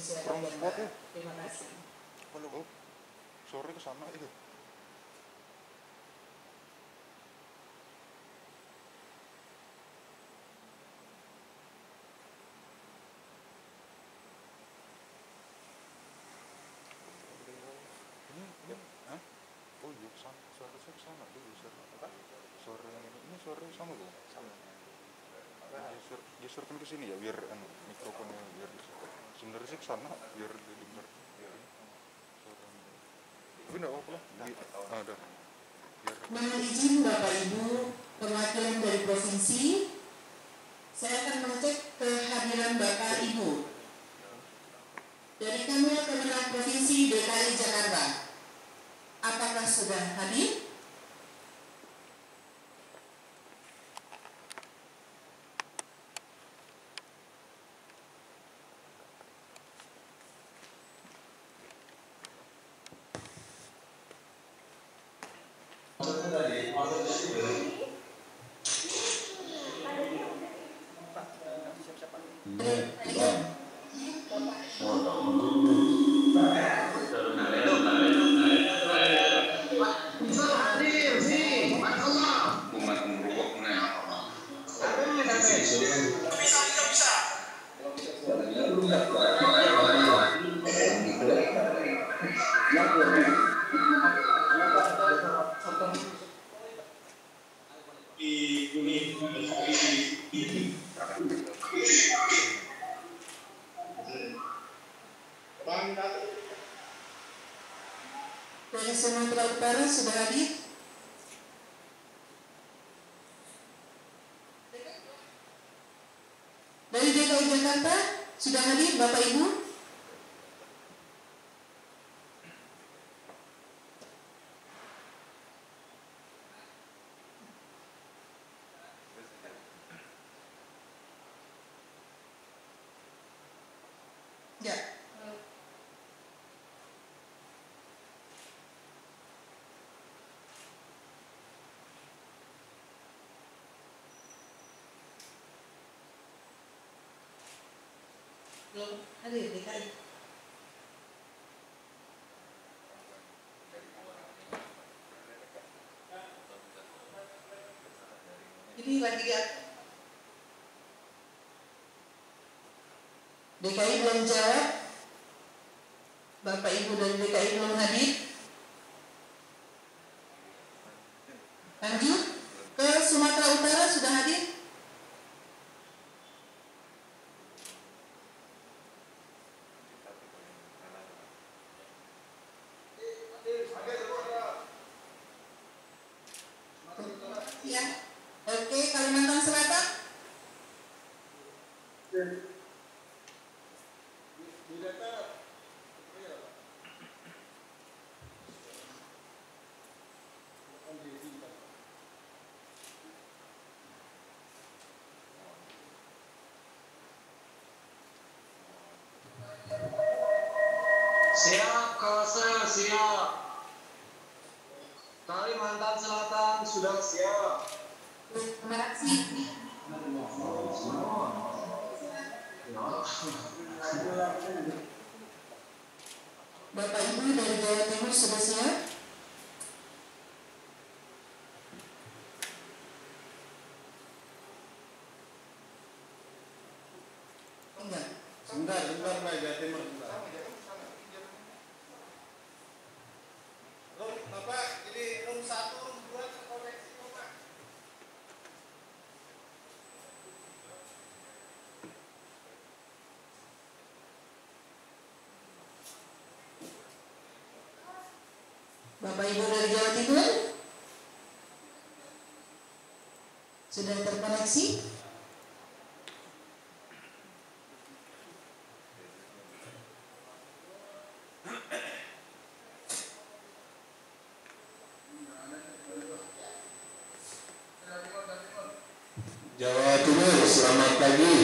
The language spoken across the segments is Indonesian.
kurang kuat ya. Terima kasih. Halo, sore ke sana itu. Hah? Oh iya, seharusnya ke sana dulu. Sore ini sore sama loh. Sama. Geserkan ke sini ya biar mikrofonnya biar sebenarnya sih ke sana biar didengar. Tapi enggak apa-apa lah. Ada. Mohon izin Bapak Ibu perwakilan dari provinsi, saya akan mengecek kehadiran Bapak Ibu dari Kanwil Kemenang Provinsi DKI Jakarta. Apakah sudah hadir? Dari Sumatera Utara sudah hadir? Dari DKI Jakarta sudah hadir Bapak Ibu? Ya. Belum hadir DKI. Ini lagi ya. DKI belum jawab. Bapak Ibu dari DKI belum hadir. Lanjut ke Sumatera Utara sudah hadir. Ya, oke. Kalimantan Selatan. Siap, Kalsel siap. Kalimantan Selatan sudah siap. Terima kasih. Bapak Ibu dari Jawa Timur sudah siap? Enggak. Sebentar, Mbak, Jawa Timur. Bapak, ini room 1, room 2 terkoneksi, Bapak. Bapak Ibu dari Jawa Timur sudah terkoneksi? Jawa Timur, selamat pagi.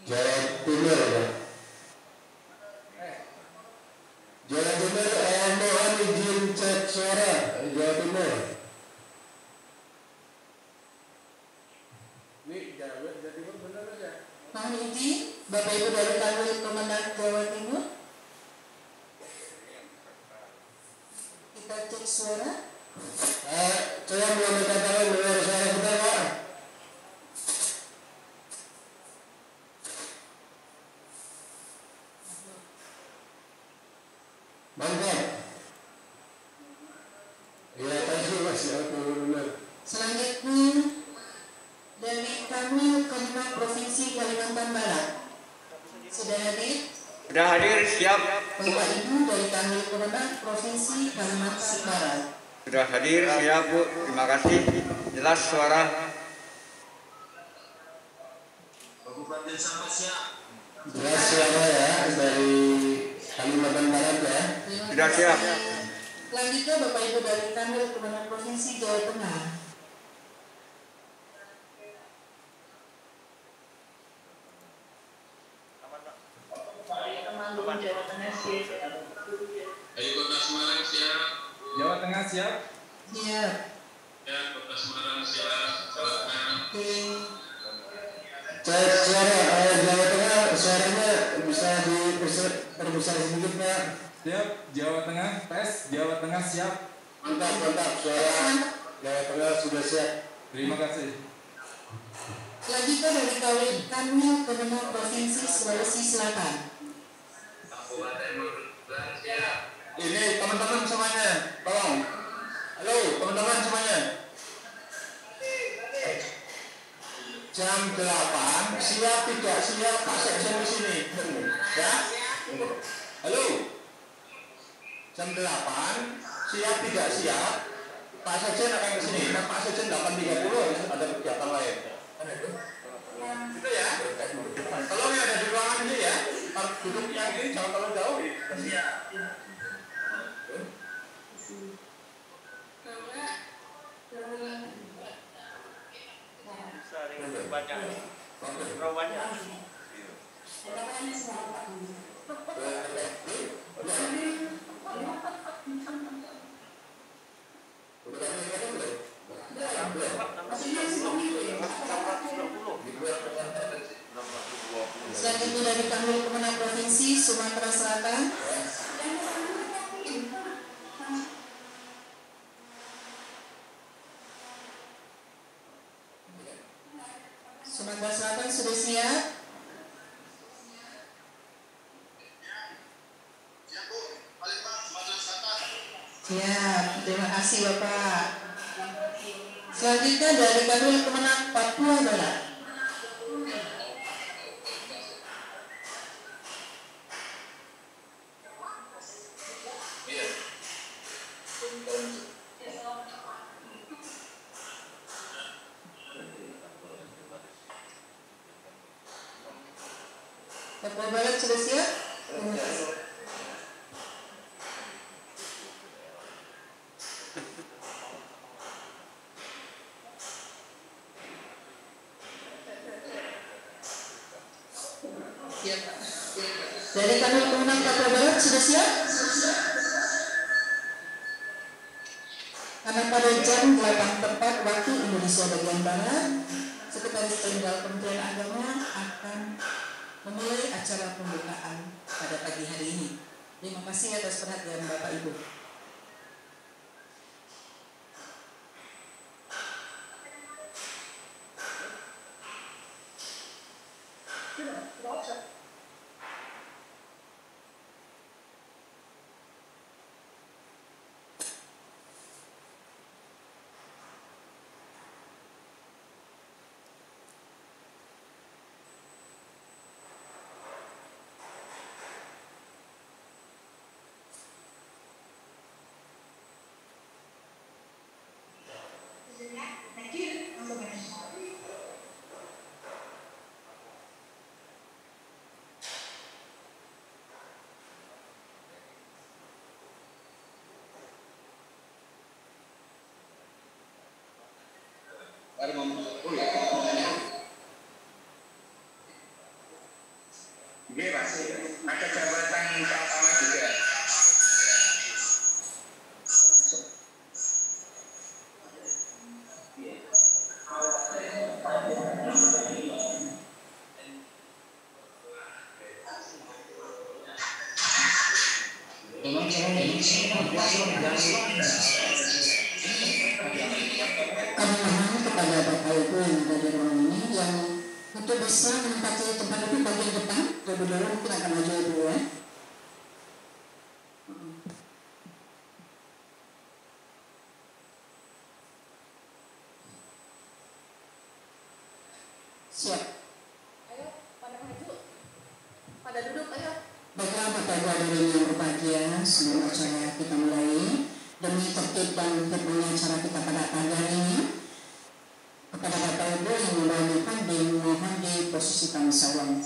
Jawa Timur, Pak. Jawa Timur, mohon izin cek suara. Jawa Timur. Ini Jawa Timur benar aja. Mohon izin, Bapak Ibu dari Kanwil Kemenang Jawa Timur. Kita cek suara. Saya belum dikatakan dengar suara kita, Pak. Mantap. Ya, kasih Mas, ya, benar. Selanjutnya dari Kanwil Kemenang Provinsi Kalimantan Barat. Sudah hadir? Sudah hadir, siap. Bapak Ibu dari Kanwil Kemenang Provinsi Kalimantan Barat. Sudah hadir, siap Bu. Terima kasih. Jelas suara. Kabupaten Sampang siap. Jelas suara ya dari Kalimantan Barat ya. Sudah siap. Selanjutnya Bapak Ibu dari Kanwil Kemenang Provinsi Jawa Tengah. Temanggung Jawa Tengah siap. Ayo Kota Semarang siap. Jawa Tengah siap. Siap. Ya, Kota Semarang siap. Silakan. Oke. Cek suara Jawa Tengah, suaranya bisa diperbesar sedikit Pak. Siap. Jawa Tengah tes. Jawa Tengah siap. Mantap, suara Jawa Tengah sudah siap. Terima kasih. Selanjutnya dari Kanwil Kemenang Provinsi Sulawesi Selatan. Kabupaten Magelang siap. Ini teman-teman semuanya, tolong. Halo teman-teman semuanya. Jam 8 siap tidak siap Pak Sekjen di sini. Ya? Halo. Jam 8 siap tidak siap Pak Sekjen akan ke sini. Nah, Pak Sekjen 8.30 ada kegiatan lain. Itu ya. Tolong yang ada di ruangan ini ya. Duduk yang ini jangan terlalu jauh. Siap. Selanjutnya dari Kanwil Kemenang Provinsi Sumatera Selatan. Sumatera Selatan sudah siap? Siap Bu, Palembang, Sumatera Selatan. Siap, terima kasih Bapak. Selanjutnya dari Kanwil Kemenang Papua Barat. Papua Barat sudah siap? Terima kasih. Dari Kanwil Kemenang Papua Barat sudah siap? Karena pada jam 8 tepat waktu Indonesia bagian Barat, Sekretaris Jenderal Kementerian Agama akan memulai acara pembukaan pada pagi hari ini. Terima kasih atas perhatian Bapak Ibu. Kami mohon kepada Bapak Ibu yang ada di ruangan ini yang untuk bisa menempati tempat duduk bagian depan, terlebih dahulu mungkin akan maju dulu ya. Siap. Ayo, pada maju. Pada duduk, ayo. Baiklah Bapak Ibu hadirin yang berbahagia, sebelum acara kita mulai, demi tertib dan firman acara kita pada pagi hari ini, kepada Bapak Ibu yang membawakan panggung mohon diposisikan salam.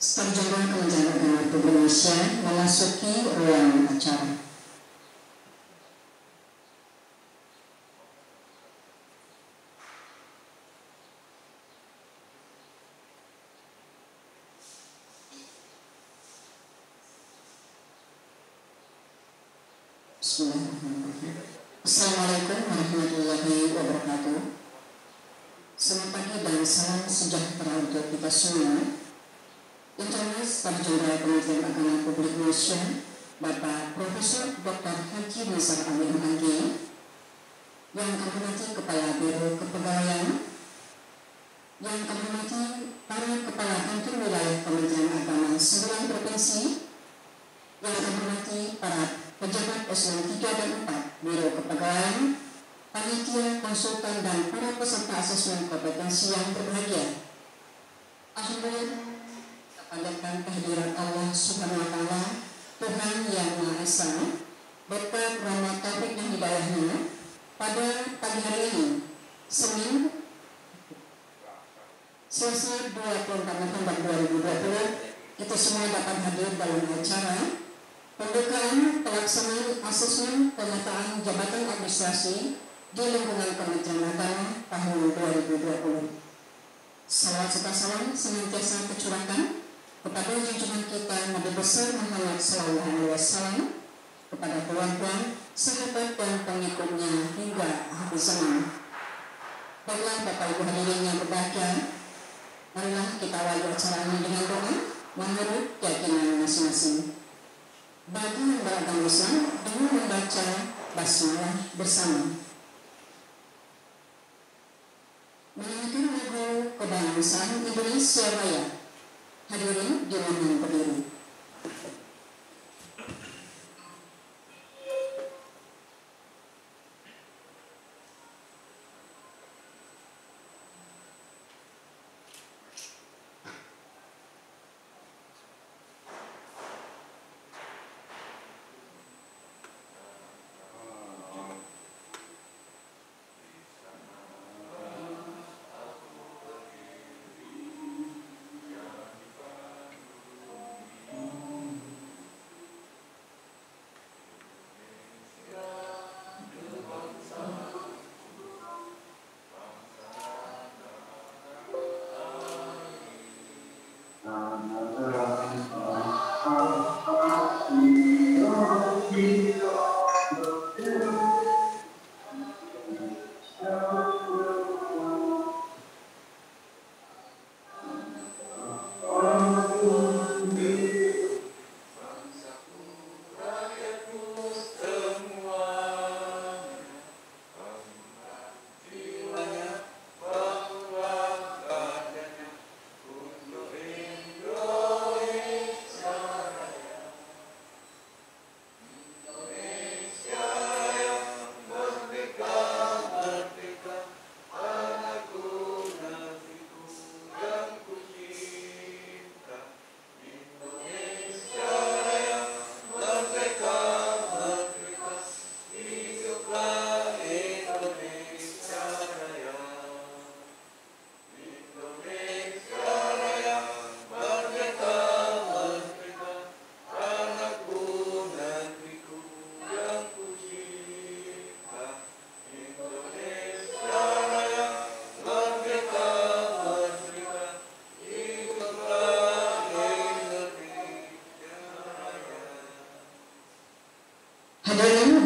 Sepanjang Kementerian Agama Republik Indonesia memasuki ruang acara. Bismillahirrahmanirrahim. Assalamualaikum warahmatullahi wabarakatuh. Selamat pagi dan salam sejahtera untuk kita semua. Yang terhormat Pak Jenderal Kementerian Agama Republik Indonesia, Bapak Profesor Dr. Haji Nizar Ali MHG, yang kami hormati Kepala Biro Kepegawaian, yang kami hormati para Kepala Kantor Wilayah Kementerian Agama 9 Provinsi, yang kami hormati para pejabat eselon 3 dan 4 Biro Kepegawaian, panitia, konsultan, dan para peserta asesmen kompetensi yang berbahagia. Alhamdulillah, panjatkan kehadiran Allah Subhanahu wa Ta'ala, Tuhan yang Maha Esa, berkat rahmat taufik dan hidayahnya, pada pagi hari ini, Senin, Selasa 24 November 2020, kita semua dapat hadir dalam acara pembukaan pelaksanaan asesmen pemetaan jabatan administrasi di lingkungan Kementerian Agama tahun 2020. Salawat serta salam senantiasa tercurahkan kepada junjungan kita Nabi besar Muhammad Sallallahu Alaihi Wasallam, kepada keluarga, sahabat dan pengikutnya hingga akhir zaman. Baiklah Bapak Ibu hadirin yang berbahagia, marilah kita awali acara ini dengan doa menurut keyakinan masing-masing. Bagi yang beragama Islam dengan membaca basmalah bersama. Menyanyikan lagu kebangsaan Indonesia Raya. Hadirin dimohon berdiri.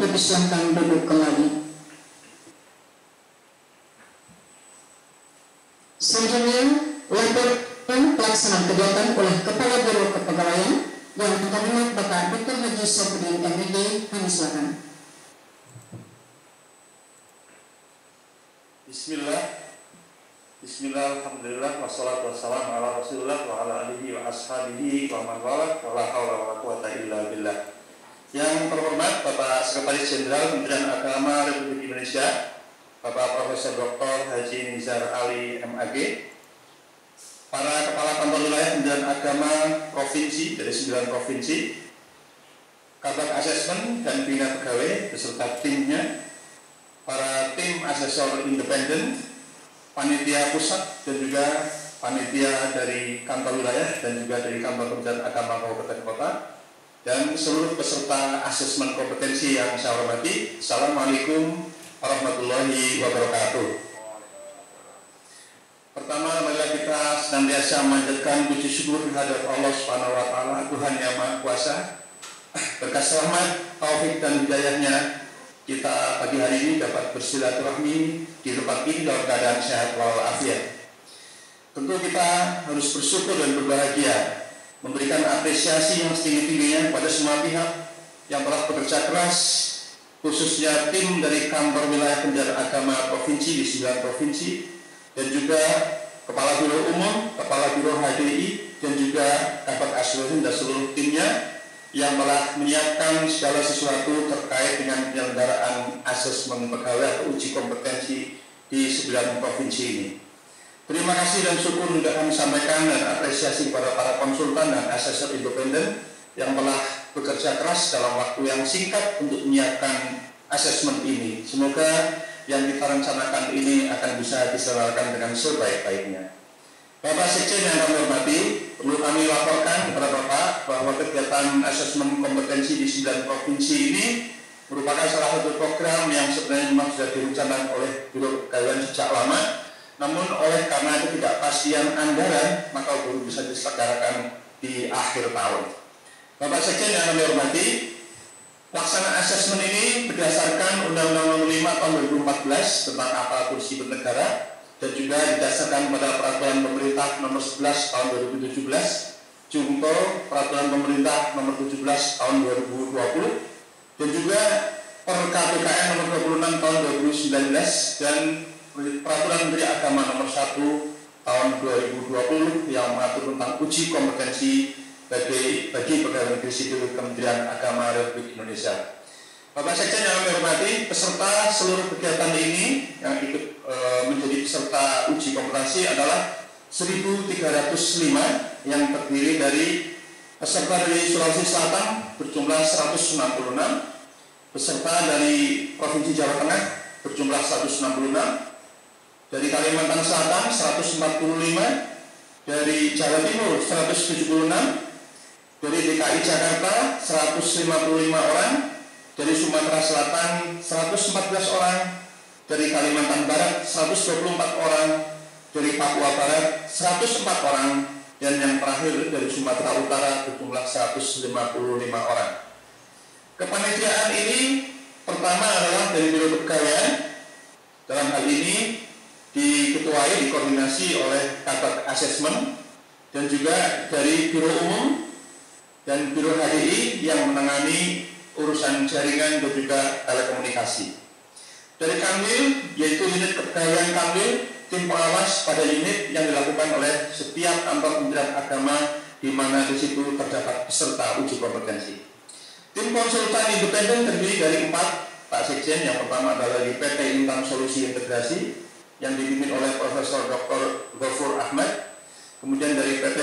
dipersilakan duduk kembali. Selanjutnya, laporan pelaksanaan kegiatan oleh Kepala Biro Kepegawaian yang terhormat Bapak Dr. Haji Sofudin MD. Kami silakan. Bismillah, alhamdulillah, wassalatu wassalamu ala rasulillah wa ala alihi wa ashabihi wa man wala wa la hawla wa la quwata illa billah. Yang terhormat Bapak Sekretaris Jenderal Kementerian Agama Republik Indonesia, Bapak Profesor Dr. Haji Nizar Ali MAG, para Kepala Kantor Wilayah Kementerian Agama Provinsi dari 9 provinsi, Kabak Asesmen dan Bina Pegawai beserta timnya, para tim asesor independen, panitia pusat dan juga panitia dari kantor wilayah dan juga dari kantor Kementerian Agama Kabupaten Kota, dan seluruh peserta asesmen kompetensi yang saya hormati. Assalamualaikum warahmatullahi wabarakatuh. Pertama, marilah kita senantiasa memanjatkan puji syukur kehadirat Allah Subhanahu wa taala, Tuhan yang Maha Kuasa. Berkat rahmat, taufik dan hidayahnya, kita pagi hari ini dapat bersilaturahmi di tempat ini dalam keadaan sehat walafiat. Tentu kita harus bersyukur dan berbahagia, memberikan apresiasi yang setinggi-tingginya kepada semua pihak yang telah bekerja keras, khususnya tim dari kantor wilayah Kementerian Agama Provinsi di 9 provinsi, dan juga Kepala Biro Umum, Kepala Biro HDI, dan juga Kabak Asesmen dan seluruh timnya yang telah menyiapkan segala sesuatu terkait dengan penyelenggaraan asesmen pegawai atau uji kompetensi di 9 provinsi ini. Terima kasih dan syukur juga kami sampaikan dan apresiasi kepada para konsultan dan asesor independen yang telah bekerja keras dalam waktu yang singkat untuk menyiapkan asesmen ini. Semoga yang kita rencanakan ini akan bisa diselenggarakan dengan sebaik-baiknya. Bapak Sekjen yang kami hormati, perlu kami laporkan kepada Bapak bahwa kegiatan asesmen kompetensi di 9 provinsi ini merupakan salah satu program yang sebenarnya memang sudah direncanakan oleh Biro Kepegawaian sejak lama, namun oleh karena ketidakpastian anggaran, maka baru bisa diselenggarakan di akhir tahun. Bapak Sekjen yang kami hormati, pelaksanaan asesmen ini berdasarkan Undang-Undang Nomor 5 Tahun 2014 tentang aparatur sipil negara, dan juga didasarkan pada Peraturan Pemerintah Nomor 11 Tahun 2017, Junto Peraturan Pemerintah Nomor 17 Tahun 2020, dan juga Per KPKN Nomor 26 Tahun 2019 dan Peraturan Menteri Agama Nomor 1 Tahun 2020 yang mengatur tentang uji kompetensi bagi pegawai negeri sipil Kementerian Agama Republik Indonesia. Bapak Sekjen yang kami hormati, peserta seluruh kegiatan ini yang ikut menjadi peserta uji kompetensi adalah 1.305 yang terdiri dari peserta dari Sulawesi Selatan berjumlah 166, peserta dari Provinsi Jawa Tengah berjumlah 166, dari Kalimantan Selatan 145, dari Jawa Timur 176, dari DKI Jakarta 155 orang, dari Sumatera Selatan 114 orang, dari Kalimantan Barat 124 orang, dari Papua Barat 104 orang, dan yang terakhir dari Sumatera Utara berjumlah 155 orang. Kepanitiaan ini pertama adalah dari Biro Kepegawaian, dalam hal ini diketuai, dikoordinasi oleh Kabak Asesmen, dan juga dari Biro Umum dan Biro HDI yang menangani urusan jaringan dan juga telekomunikasi. Dari Kanwil, yaitu unit kepegawaian Kanwil, tim pengawas pada unit yang dilakukan oleh setiap kantor Kementerian Agama di mana di situ terdapat peserta uji kompetensi. Tim konsultan independen terdiri dari 4 Pak Sekjen. Yang pertama adalah di PT Intan Solusi Integrasi yang dipimpin oleh Profesor Dr. Ghafur Ahmad. Kemudian dari PT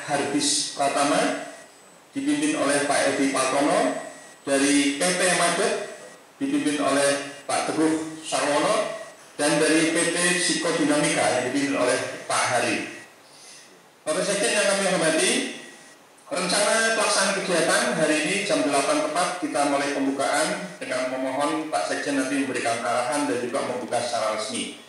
Harbis Pratama dipimpin oleh Pak Edi Paltono. Dari PT Madet dipimpin oleh Pak Teguh Sarwono, dan dari PT Psikodinamika yang dipimpin oleh Pak Hari. Bapak Sekjen yang kami hormati, rencana pelaksanaan kegiatan hari ini jam 8 tepat kita mulai pembukaan dengan memohon Pak Sekjen nanti memberikan arahan dan juga membuka secara resmi.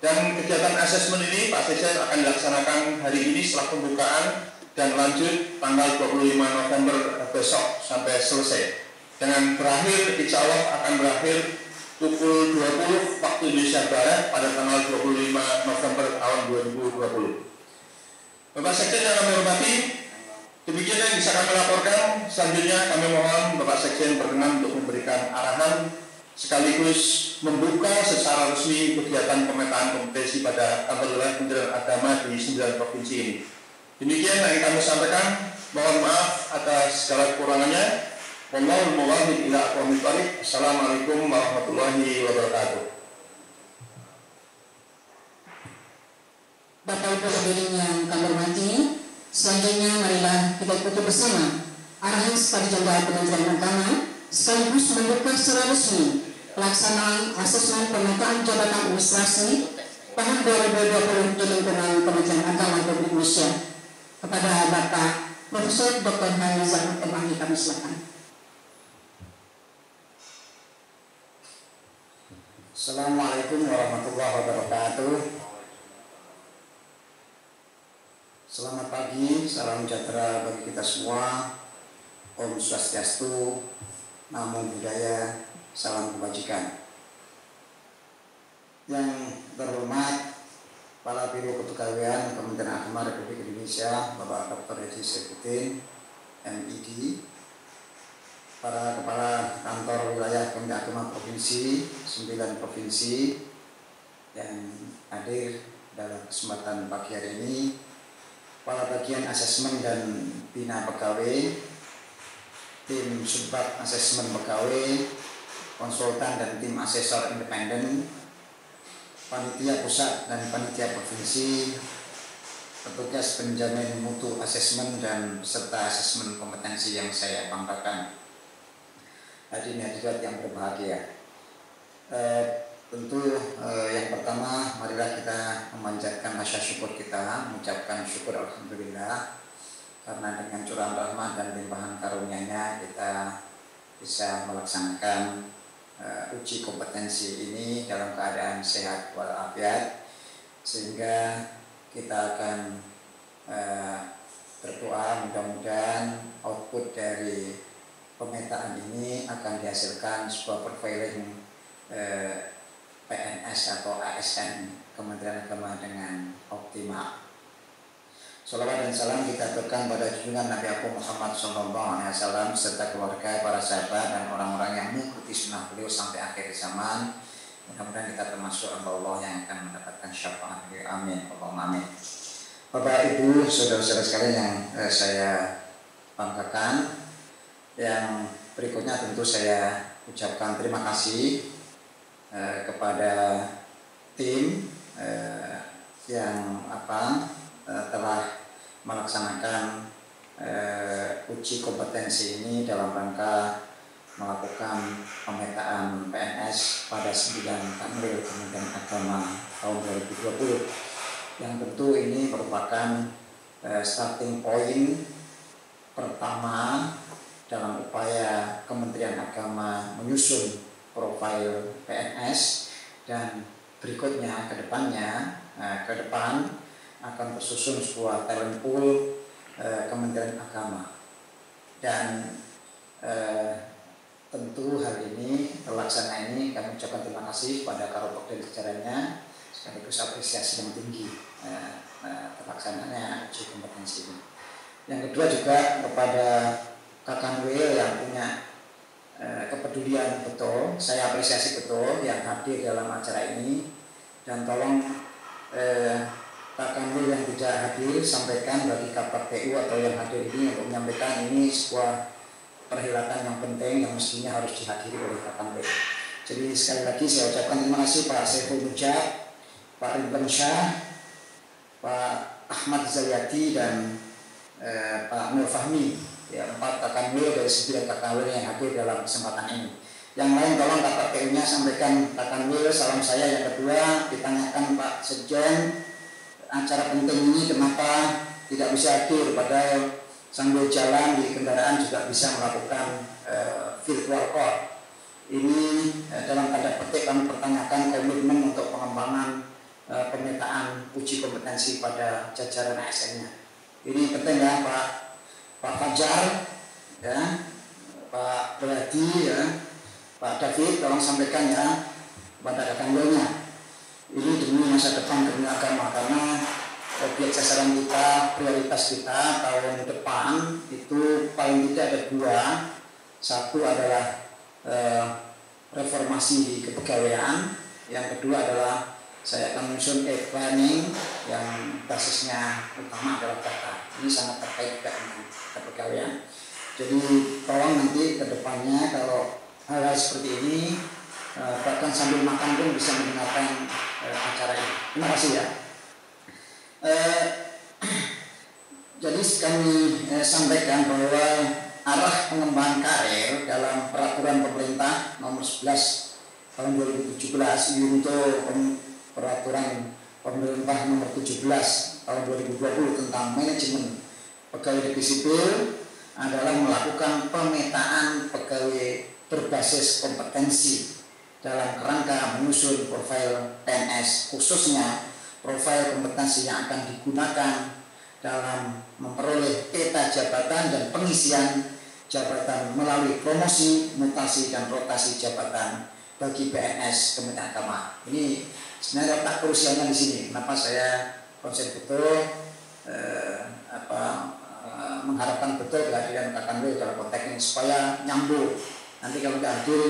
Dan kegiatan asesmen ini Pak Sekjen akan dilaksanakan hari ini setelah pembukaan dan lanjut tanggal 25 November besok sampai selesai. dengan berakhir, insya Allah akan berakhir pukul 20 waktu Indonesia Barat pada tanggal 25 November tahun 2020. Bapak Sekjen yang kami hormati, demikian yang bisa kami laporkan. Selanjutnya kami mohon Bapak Sekjen berkenan untuk memberikan arahan sekaligus membuka secara resmi kegiatan pemetaan kompetensi pada kantor wilayah Kementerian Agama di 9 provinsi ini. Demikian yang kami sampaikan. Mohon maaf atas segala kekurangannya. Wallahul muwaffiq ila aqwamit thoriq. Assalamualaikum warahmatullahi wabarakatuh. Bapak Ibu hadirin yang kami hormati, selanjutnya marilah kita ikuti bersama arahan Sekjen Kementerian Agama sekaligus membuka secara resmi pelaksanaan asesmen pemetaan jabatan administrasi tahun 2020 di lingkungan Kementerian Agama Republik Indonesia. Kepada Bapak Profesor Dr. Hamizah Mutawahhi kami silakan. Assalamualaikum warahmatullahi wabarakatuh. Selamat pagi, salam sejahtera bagi kita semua. Om Swastiastu, Namo Buddhaya, salam kebajikan. Yang terhormat Kepala Biro Kepegawaian Kementerian Agama Republik Indonesia, Bapak Dr. Haji Saifuddin, MID, para Kepala Kantor Wilayah Kementerian Agama Provinsi, 9 provinsi yang hadir dalam kesempatan pagi hari ini, Kepala Bagian Asesmen dan Bina Pegawai, tim Subbag Asesmen Pegawai, konsultan dan tim asesor independen, panitia pusat dan panitia provinsi, petugas penjamin mutu asesmen dan serta asesmen kompetensi yang saya banggakan. Hadirin hadirat yang berbahagia. Tentu yang pertama marilah kita memanjatkan rasa syukur kita, mengucapkan syukur alhamdulillah karena dengan curahan rahmat dan limpahan karunia-Nya kita bisa melaksanakan uji kompetensi ini dalam keadaan sehat walafiat, sehingga kita akan berdoa mudah-mudahan output dari pemetaan ini akan dihasilkan sebuah profiling PNS atau ASN Kementerian Agama dengan optimal. Salawat dan salam kita aturkan pada junjungan Nabi Agung Muhammad SAW serta keluarga, para sahabat dan orang-orang yang mengikuti sunnah beliau sampai akhir zaman. Mudah-mudahan kita termasuk Allah yang akan mendapatkan syafaat beliau. Amin. Allahumma amin. Bapak Ibu, saudara-saudara sekalian yang saya banggakan, yang berikutnya tentu saya ucapkan terima kasih kepada tim yang telah melaksanakan uji kompetensi ini dalam rangka melakukan pemetaan PNS pada 9 Kanwil Kementerian Agama tahun 2020, yang tentu ini merupakan starting point pertama dalam upaya Kementerian Agama menyusun profil PNS, dan berikutnya ke depan akan tersusun sebuah talent pool Kementerian Agama. Dan tentu hal ini terlaksana ini kami ucapkan terima kasih pada Karopok dan jajarannya, sekaligus apresiasi yang tinggi terlaksananya uji kompetensi ini. Yang kedua juga kepada Kakanwil yang punya kepedulian betul, saya apresiasi betul yang hadir dalam acara ini, dan tolong Kakanwil yang tidak hadir sampaikan bagi KPU atau yang hadir ini untuk menyampaikan ini sebuah perhelatan yang penting yang mestinya harus dihadiri oleh Kakanwil. Jadi sekali lagi saya ucapkan terima kasih Pak Saiful Mujab, Pak Ridwan Syah, Pak Ahmad Zayati, dan Pak Nur Fahmi, ya, 4 Kakanwil dari 9 Kakanwil yang hadir dalam kesempatan ini. Yang lain tolong KPU-nya sampaikan Kakanwil salam saya. Yang kedua ditanyakan Pak Sekjen, acara penting ini kenapa tidak bisa hadir, padahal sambil jalan di kendaraan juga bisa melakukan virtual call. Ini dalam tanda petik kami pertanyakan komitmen untuk pengembangan pemetaan uji kompetensi pada jajaran ASN-nya. Ini penting ya Pak Fajar, ya, Pak Beradi ya, Pak David, tolong sampaikan ya kepada rekan-rekannya. Ini demi masa depan dunia agama, karena objek sasaran kita, prioritas kita tahun depan itu paling tidak ada dua. Satu adalah reformasi di kepegawaian, yang kedua adalah saya akan menyusun planning yang basisnya utama adalah data. Ini sangat terkait juga dengan kepegawaian. Jadi tolong nanti ke depannya kalau hal-hal seperti ini bahkan sambil makan pun bisa mendengarkan acara ini. Terima kasih ya. Jadi kami sampaikan bahwa arah pengembangan karir dalam peraturan pemerintah nomor 11 tahun 2017 untuk peraturan pemerintah nomor 17 tahun 2020 tentang manajemen pegawai negeri sipil adalah melakukan pemetaan pegawai berbasis kompetensi dalam kerangka menyusun profil PNS, khususnya profil kompetensi yang akan digunakan dalam memperoleh peta jabatan dan pengisian jabatan melalui promosi, mutasi, dan rotasi jabatan bagi PNS Kementerian Agama. Ini sebenarnya letak krusialnya di sini. Kenapa saya konsen betul mengharapkan betul kehadiran KKW dalam konteks ini supaya nyambung. Nanti kalau tidak hadir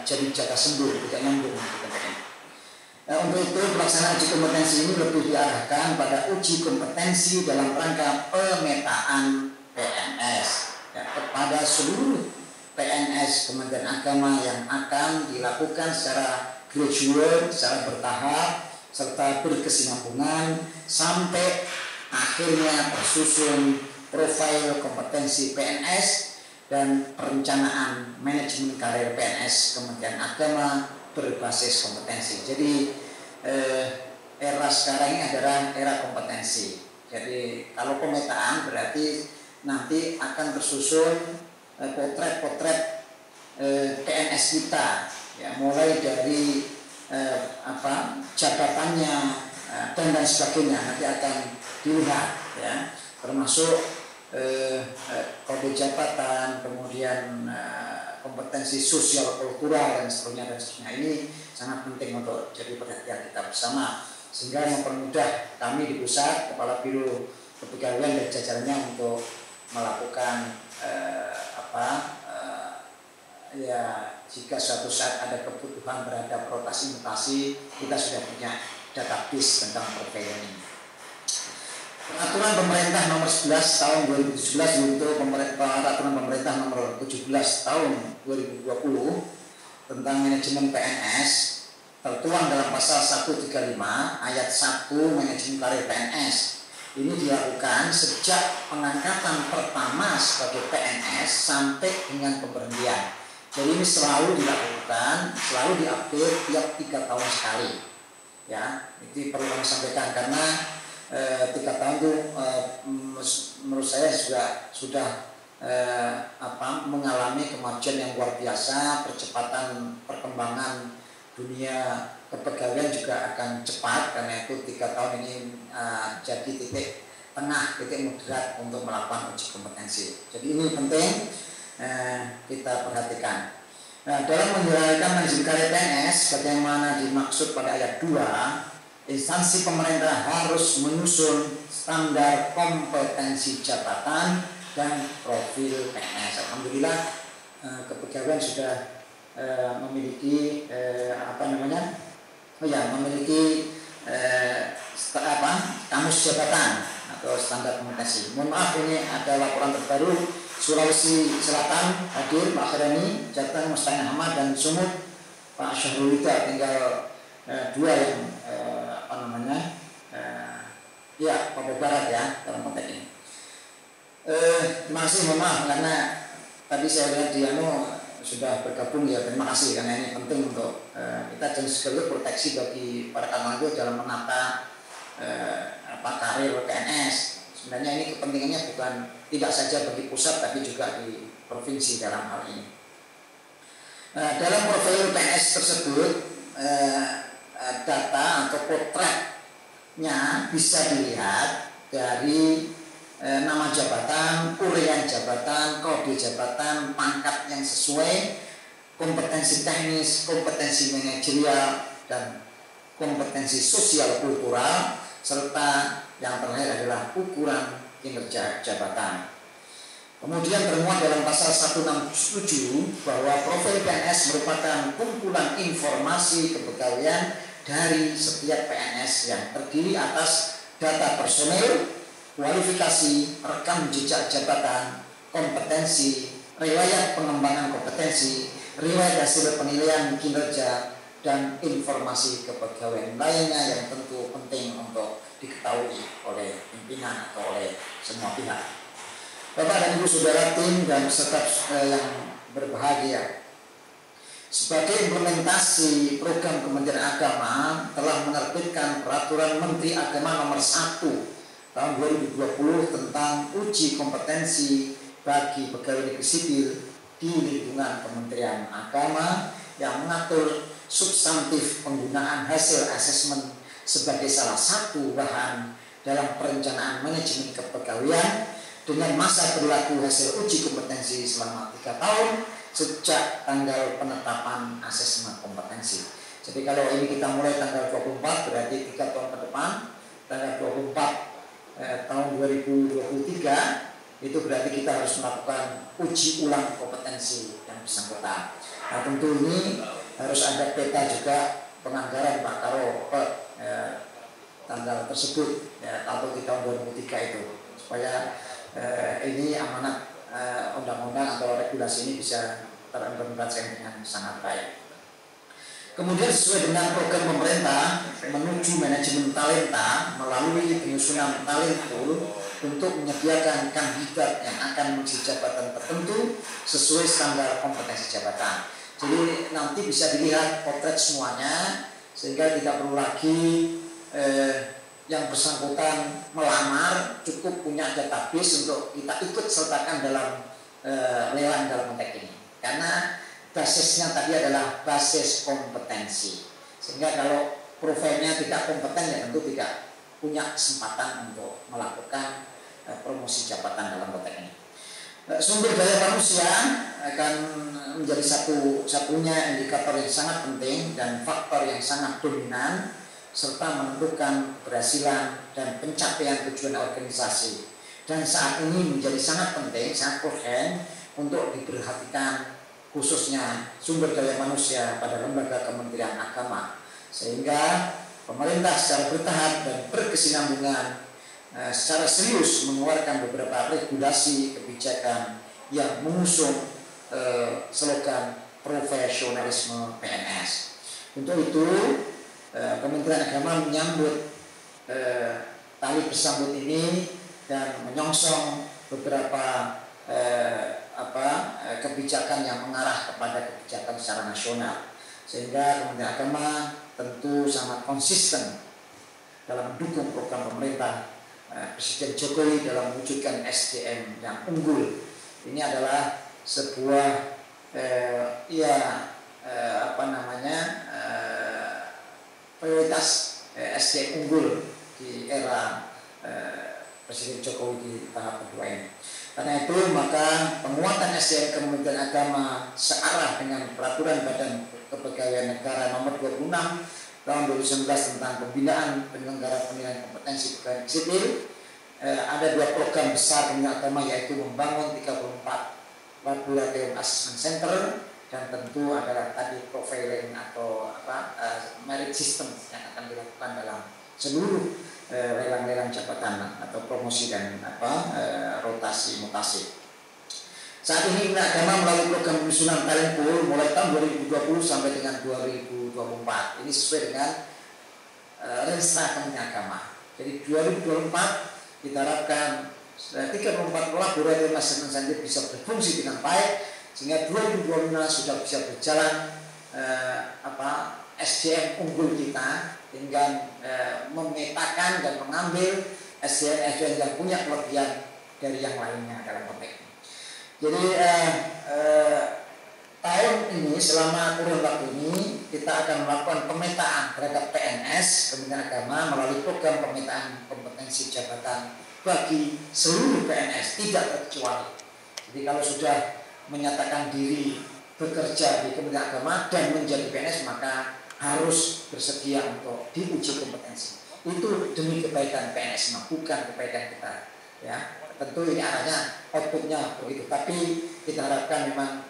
jadi jaga sembuh, tidak nyambung. Untuk itu pelaksanaan uji kompetensi ini lebih diarahkan pada uji kompetensi dalam rangka pemetaan PNS kepada seluruh PNS Kementerian Agama yang akan dilakukan secara gradual, secara bertahap, serta berkesinambungan sampai akhirnya tersusun profil kompetensi PNS dan perencanaan manajemen karir PNS Kementerian Agama berbasis kompetensi. Jadi era sekarang ini adalah era kompetensi. Jadi kalau pemetaan berarti nanti akan tersusun potret-potret PNS kita, ya, mulai dari jabatannya dan sebagainya nanti akan dilihat, ya, termasuk kode jabatan, kemudian kompetensi sosial kultural dan seterusnya. Ini sangat penting untuk jadi perhatian kita bersama sehingga mempermudah kami di pusat, Kepala Biro Kepegawaian dan jajarannya untuk melakukan ya jika suatu saat ada kebutuhan terhadap rotasi mutasi, kita sudah punya database tentang profil ini. Peraturan pemerintah nomor 11 tahun 2017 untuk peraturan pemerintah nomor 17 tahun 2020 tentang manajemen PNS tertuang dalam pasal 135 ayat 1 manajemen karir PNS. Ini dilakukan sejak pengangkatan pertama sebagai PNS sampai dengan pemberhentian. Jadi ini selalu dilakukan, selalu diupdate tiap 3 tahun sekali. Ya, itu perlu kami sampaikan karena 3 tahun itu menurut saya sudah mengalami kemajuan yang luar biasa, percepatan perkembangan dunia kepegawaian juga akan cepat, karena itu 3 tahun ini jadi titik tengah, titik moderat untuk melakukan uji kompetensi. Jadi ini penting kita perhatikan. Nah, dalam menjalankan manajemen karir PNS, bagaimana dimaksud pada ayat 2, instansi pemerintah harus menyusun standar kompetensi jabatan dan profil PNS. Alhamdulillah kepegawaian sudah memiliki memiliki kamus jabatan atau standar kompetensi. Mohon maaf, ini ada laporan terbaru Sulawesi Selatan hadir Pak Kherani, Jatan, Musta'in Ahmad dan Sumut Pak Syahrul Ida, tinggal 2 yang Papua Barat ya dalam konteks ini. Terima kasih, mohon maaf karena tadi saya lihat di sudah bergabung ya, terima kasih karena ini penting untuk kita dan sekaligus proteksi bagi para kawan itu dalam menata karir PNS. Sebenarnya ini kepentingannya bukan tidak saja bagi pusat tapi juga di provinsi dalam hal ini. Dalam profil PNS tersebut data atau potretnya bisa dilihat dari nama jabatan, urean jabatan, kode jabatan, pangkat yang sesuai, kompetensi teknis, kompetensi manajerial, dan kompetensi sosial kultural, serta yang terakhir adalah ukuran kinerja jabatan. Kemudian termuat dalam pasal 167 bahwa profil PNS merupakan kumpulan informasi kepegawaian dari setiap PNS yang terdiri atas data personil, kualifikasi, rekam jejak jabatan, kompetensi, riwayat pengembangan kompetensi, riwayat hasil penilaian kinerja, dan informasi kepegawaian lainnya yang tentu penting untuk diketahui oleh pimpinan atau oleh semua pihak. Bapak dan Ibu Saudara tim dan peserta yang berbahagia, sebagai implementasi program Kementerian Agama telah menerbitkan Peraturan Menteri Agama Nomor 1 Tahun 2020 tentang uji kompetensi bagi pegawai negeri sipil di lingkungan Kementerian Agama yang mengatur substantif penggunaan hasil asesmen sebagai salah satu bahan dalam perencanaan manajemen kepegawaian dengan masa berlaku hasil uji kompetensi selama 3 tahun sejak tanggal penetapan asesmen kompetensi. Jadi kalau ini kita mulai tanggal 24 berarti 3 tahun ke depan, tanggal 24 tahun 2023 itu berarti kita harus melakukan uji ulang kompetensi yang bersangkutan. Nah tentu ini harus ada peta juga penganggaran Pak Karo tanggal tersebut atau di tahun 2003 itu supaya ini amanat undang-undang atau regulasi ini bisa terimplementasikan dengan sangat baik. Kemudian sesuai dengan program pemerintah menuju manajemen talenta melalui penyusunan talent pool untuk menyediakan kandidat yang akan mengisi jabatan tertentu sesuai standar kompetensi jabatan. Jadi nanti bisa dilihat potret semuanya sehingga tidak perlu lagi yang bersangkutan melamar, cukup punya database untuk kita ikut sertakan dalam lelang dalam konteks ini. Karena basisnya tadi adalah basis kompetensi. Sehingga kalau profilnya tidak kompeten ya tentu tidak punya kesempatan untuk melakukan promosi jabatan dalam konteks ini. Sumber daya manusia akan menjadi satunya indikator yang sangat penting dan faktor yang sangat dominan serta menentukan keberhasilan dan pencapaian tujuan organisasi. Dan saat ini menjadi sangat penting, sangat urgen untuk diperhatikan khususnya sumber daya manusia pada lembaga Kementerian Agama, sehingga pemerintah secara bertahap dan berkesinambungan secara serius mengeluarkan beberapa regulasi kebijakan yang mengusung slogan profesionalisme PNS. Untuk itu Kementerian Agama menyambut tali bersambut ini dan menyongsong beberapa kebijakan yang mengarah kepada kebijakan secara nasional, sehingga Kementerian Agama tentu sangat konsisten dalam mendukung program pemerintah Presiden Jokowi dalam mewujudkan SDM yang unggul. Ini adalah sebuah prioritas SDM unggul di era Presiden Jokowi di tahap kedua ini. Karena itu maka penguatan SDM Kementerian Agama searah dengan Peraturan Badan Kepegawaian Negara Nomor 26 Tahun 2019 tentang pembinaan penyelenggara penilaian kompetensi pegawai sipil. Ada 2 program besar Kementerian Agama, yaitu membangun 34 laboratorium assessment center dan tentu adalah tadi profiling atau merit system yang akan dilakukan dalam seluruh lelang-lelang jabatan atau promosi dan rotasi mutasi. Saat ini Kementerian Agama melalui program penyusunan talent pool mulai tahun 2020 sampai dengan 2024. Ini sesuai dengan Renstra Kementerian Agama. Jadi 2024 kita harapkan 34 laboratorium assessment center bisa berfungsi dengan baik, sehingga 2025 sudah bisa berjalan SDM unggul kita dengan memetakan dan mengambil SDM yang punya kelebihan dari yang lainnya dalam konteks ini. Jadi tahun ini selama kurun waktu ini kita akan melakukan pemetaan terhadap PNS Kementerian Agama melalui program pemetaan kompetensi jabatan bagi seluruh PNS tidak terkecuali. Jadi kalau sudah menyatakan diri bekerja di Kementerian Agama dan menjadi PNS, maka harus bersedia untuk diuji kompetensi. Itu demi kebaikan PNS, bukan kebaikan kita. Ya, tentu ini arahnya, outputnya begitu. Tapi kita harapkan memang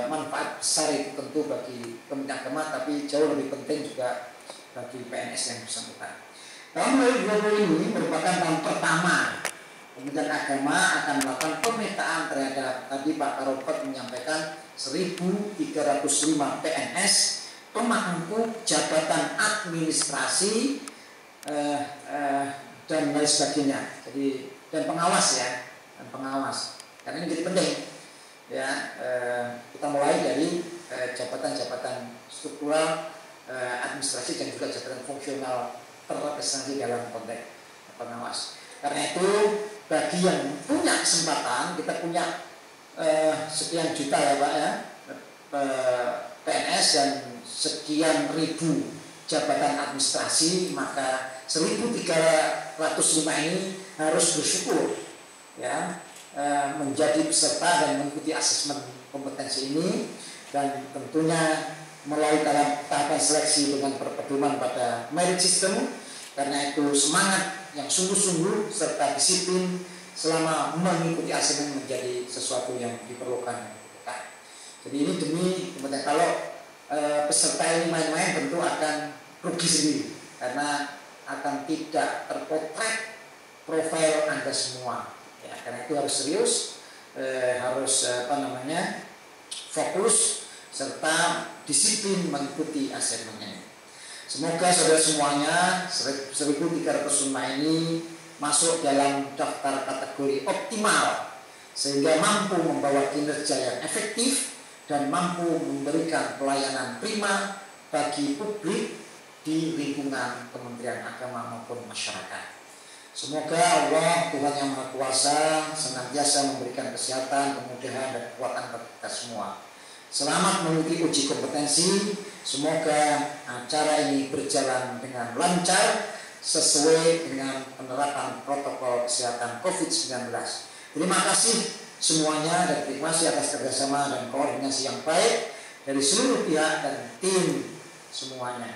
manfaat besar itu tentu bagi Kementerian Agama, tapi jauh lebih penting juga bagi PNS yang bersangkutan. Tahun 2020 ini merupakan tahun pertama Kementerian Agama akan melakukan pemetaan terhadap, tadi Pak Karobot menyampaikan 1.305 PNS pemangku jabatan administrasi dan lain sebagainya. Jadi dan pengawas ya, dan pengawas. Karena ini jadi penting. Ya, kita mulai dari jabatan-jabatan struktural, administrasi dan juga jabatan fungsional terrepresentasi dalam konteks pengawas. Karena itu bagi yang punya kesempatan, kita punya sekian juta ya Pak ya, PNS dan sekian ribu jabatan administrasi, maka 1.305 ini harus bersyukur ya, menjadi peserta dan mengikuti asesmen kompetensi ini, dan tentunya melalui tahapan seleksi dengan berpedoman pada merit system. Karena itu semangat yang sungguh-sungguh serta disiplin selama mengikuti asesmen menjadi sesuatu yang diperlukan. Jadi ini demi kalau peserta ini main-main tentu akan rugi sendiri, karena akan tidak terpotret profil Anda semua. Ya, karena itu harus serius, harus fokus serta disiplin mengikuti asesmennya. Semoga saudara semuanya 1.305 ini masuk dalam daftar kategori optimal sehingga mampu membawa kinerja yang efektif dan mampu memberikan pelayanan prima bagi publik di lingkungan Kementerian Agama maupun masyarakat. Semoga Allah, Tuhan yang Maha Kuasa, senantiasa memberikan kesehatan, kemudahan dan kekuatan bagi kita semua. Selamat mengikuti uji kompetensi. Semoga acara ini berjalan dengan lancar sesuai dengan penerapan protokol kesehatan COVID-19. Terima kasih semuanya dan terima kasih atas kerjasama dan koordinasi yang baik dari seluruh pihak dan tim semuanya.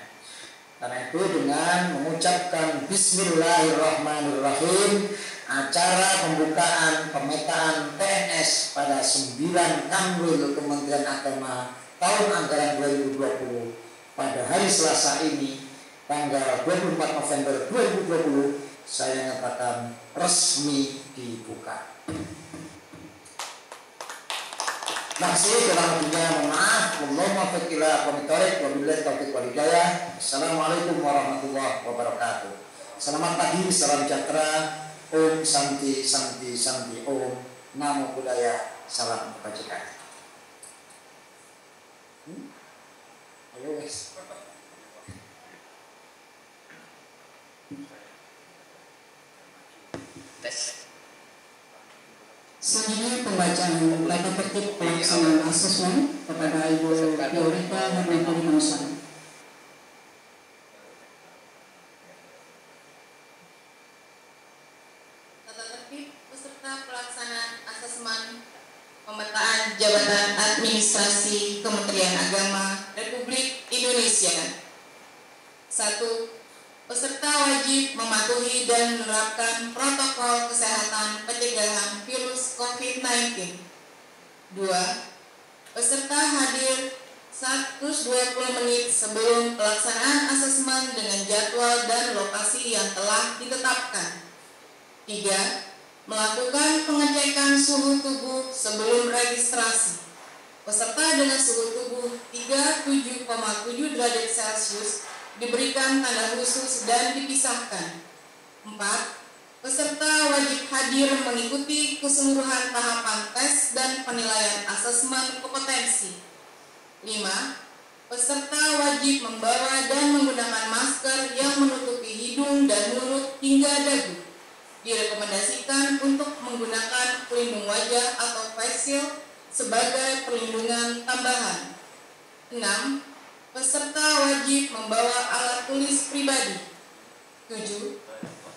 Karena itu dengan mengucapkan Bismillahirrahmanirrahim, acara pembukaan pemetaan PNS pada 9 Kanwil Kementerian Agama tahun anggaran 2020 pada hari Selasa ini tanggal 24 November 2020 saya nyatakan resmi dibuka. Masih dalam dunia, mohon maaf, Allahumma fakilah komitorik wabillahi taufiq wal hidayah. Assalamualaikum warahmatullahi wabarakatuh. Selamat pagi, salam sejahtera, Om Santi Santi Santi Om, Namo Buddhaya, salam kebajikan. Ayo wes. Tes. Selanjutnya pembacaan tata tertib pelaksanaan asesmen kepada Ibu Yorita Hermanto Manusan. Tata tertib peserta pelaksanaan asesmen pemetaan jabatan administrasi Kementerian Agama Republik Indonesia. 1. Peserta wajib mematuhi dan menerapkan protokol kesehatan pencegahan virus COVID-19. 2. Peserta hadir 120 menit sebelum pelaksanaan asesmen dengan jadwal dan lokasi yang telah ditetapkan. 3. Melakukan pengecekan suhu tubuh sebelum registrasi. Peserta dengan suhu tubuh 37,7 derajat Celcius diberikan tanda khusus dan dipisahkan. 4. Peserta wajib hadir mengikuti keseluruhan tahapan tes dan penilaian asesmen kompetensi. 5. Peserta wajib membawa dan menggunakan masker yang menutupi hidung dan mulut hingga dagu. Direkomendasikan untuk menggunakan pelindung wajah atau face shield sebagai perlindungan tambahan. 6. peserta wajib membawa alat tulis pribadi. 7.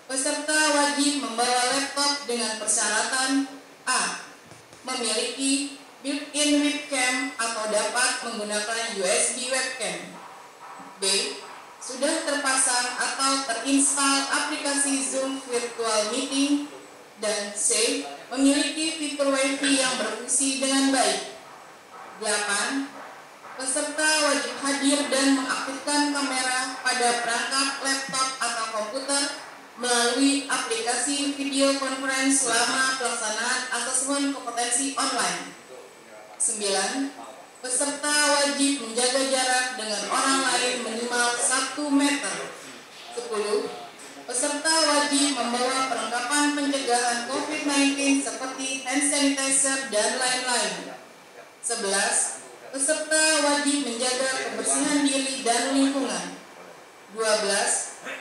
Peserta wajib membawa laptop dengan persyaratan A. Memiliki built-in webcam atau dapat menggunakan USB webcam. B. Sudah terpasang atau terinstal aplikasi Zoom Virtual Meeting. Dan C. Memiliki fitur Wi-Fi yang berfungsi dengan baik. 8. Peserta wajib hadir dan mengaktifkan kamera pada perangkat laptop atau komputer melalui aplikasi video conference selama pelaksanaan asesmen kompetensi online. 9. Peserta wajib menjaga jarak dengan orang lain minimal 1 meter. 10. Peserta wajib membawa perlengkapan pencegahan COVID-19 seperti hand sanitizer dan lain-lain. 11. Peserta wajib menjaga kebersihan diri dan lingkungan. 12.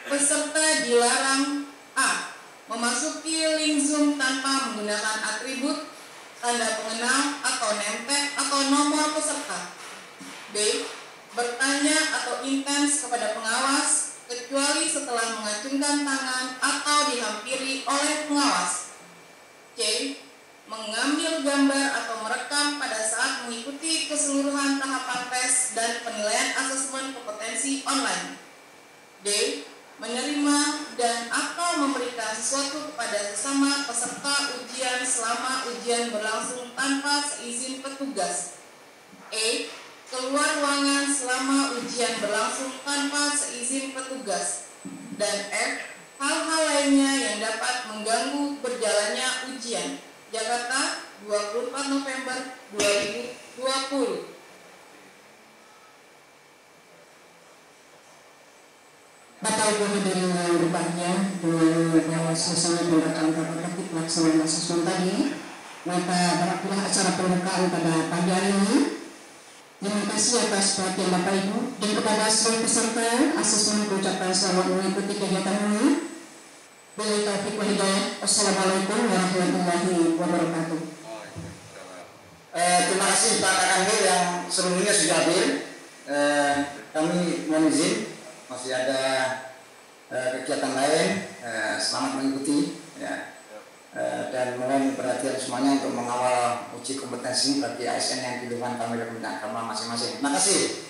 Peserta dilarang A. Memasuki link Zoom tanpa menggunakan atribut, tanda pengenal atau name tag atau nomor peserta. B. Bertanya atau intens kepada pengawas kecuali setelah mengacungkan tangan atau dihampiri oleh pengawas. C. Mengambil gambar atau merekam pada saat mengikuti keseluruhan tahapan tes dan penilaian asesmen kompetensi online. D. Menerima dan atau memberikan sesuatu kepada sesama peserta ujian selama ujian berlangsung tanpa seizin petugas. E. Keluar ruangan selama ujian berlangsung tanpa seizin petugas. Dan F. Hal-hal lainnya yang dapat mengganggu berjalannya ujian. Jakarta, 24 November 2020. Bapak Ibu hadirin yang berbahagia, dengan selesai menggunakan praktik pelaksanaan asesmen tadi, maka berakhirlah acara pembukaan pada pagi hari ini. Terima kasih atas perhatian Bapak Ibu dan kepada seluruh peserta asesmen mengucapkan selamat mengikuti kegiatan ini. Billahi taufiq wal hidayah. Wassalamualaikum warahmatullahi wabarakatuh. Terima kasih Pak Kakangil yang seluruhnya sudah hadir. Kami mohon izin, masih ada kegiatan lain. Selamat mengikuti ya. Dan mohon perhatian semuanya untuk mengawal uji kompetensi bagi ASN yang pilihan kami dari Kementerian Agama masing-masing. Terima kasih.